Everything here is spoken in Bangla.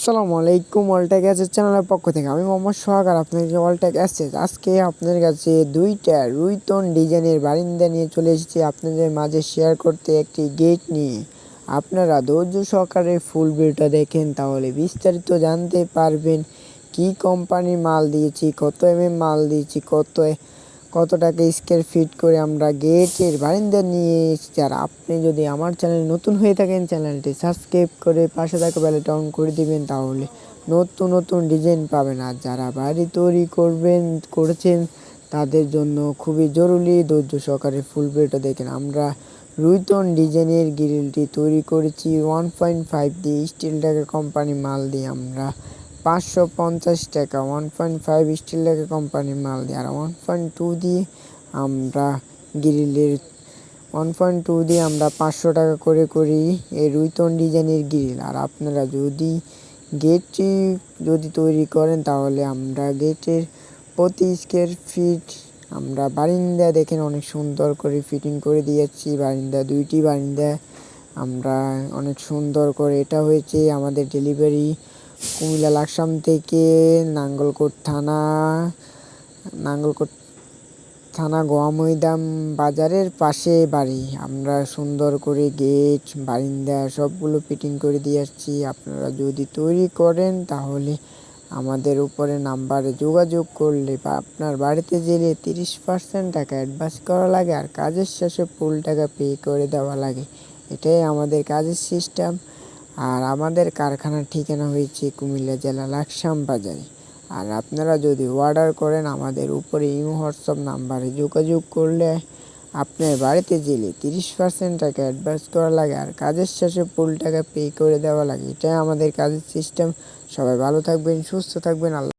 আসসালামু আলাইকুম, ওয়ালটেক অ্যাসেস চ্যানেলের পক্ষ থেকে আমি মোহাম্মদ সোহাগ। আর আপনাদের ওয়ালটেক অ্যাসেস আজকে আপনাদের কাছে দুইটা রুইতন ডিজাইনের বারিন্দা নিয়ে চলে এসেছি আপনাদের মাঝে শেয়ার করতে একটি গেট নিয়ে। আপনারা ধৈর্য সহকারে ফুল ভিডিওটা দেখেন, তাহলে বিস্তারিত জানতে পারবেন কি কোম্পানির মাল দিয়েছি, কত মাল দিয়েছি, কত টাকা স্কোয়ার ফিট করে আমরা গেটের বারিন্দা নিয়ে এসেছি। আর আপনি যদি আমার চ্যানেলে নতুন হয়ে থাকেন, চ্যানেলটি সাবস্ক্রাইব করে পাশে থাকা বেলটা অন করে দিবেন, তাহলে নতুন নতুন ডিজাইন পাবেন। আর যারা বাড়ি তৈরি করেছেন তাদের জন্য খুবই জরুরি ধৈর্য সহকারে ফুল ভিডিওটা দেখেন। আমরা রুইতন ডিজাইনের গ্রিলটি তৈরি করেছি 1.5 দিয়ে, স্টিল টাকা কোম্পানি মাল দিয়ে আমরা 550 টাকা 1.5 স্টিল টাকা কোম্পানির মাল দিয়ে। আর 1.2 দিয়ে আমরা গ্রিলের 1.2 দিয়ে আমরা 500 টাকা করে করি এই রুইতন ডিজাইনের গ্রিল। আর আপনারা যদি গেটটি তৈরি করেন, তাহলে আমরা গেটের প্রতি স্কোয়ার ফিট আমরা বারিন্দা দেখেন অনেক সুন্দর করে ফিটিং করে দিয়েছি। বারিন্দা দুইটি বারিন্দা আমরা অনেক সুন্দর করে, এটা হয়েছে আমাদের ডেলিভারি কুমিল্লা লাকসাম থেকে নাঙ্গলকোট থানা গোয়া ময়দান বাজারের পাশে বাড়ি। আমরা সুন্দর করে গেট বারিন্দা সবগুলো ফিটিং করে দিয়ে আসছি। আপনারা যদি তৈরি করেন, তাহলে আমাদের উপরে নাম্বারে যোগাযোগ করলে বা আপনার বাড়িতে গেলে 30% টাকা অ্যাডভান্স করা লাগে, আর কাজের শেষে ফুল টাকা পে করে দেওয়া লাগে। এটাই আমাদের কাজের সিস্টেম। আর আমাদের কারখানার ঠিকানা হয়েছে কুমিল্লা জেলা লাকসাম বাজারে। আর আপনারা যদি অর্ডার করেন, আমাদের উপরে ইমো হোয়াটসঅ্যাপ নাম্বারে যোগাযোগ করলে আপনার বাড়িতে গেলে 30% টাকা অ্যাডভান্স করা লাগে, আর কাজের শেষে ফুল টাকা পে করে দেওয়া লাগে। এটাই আমাদের কাজের সিস্টেম। সবাই ভালো থাকবেন, সুস্থ থাকবেন। আল্লাহ।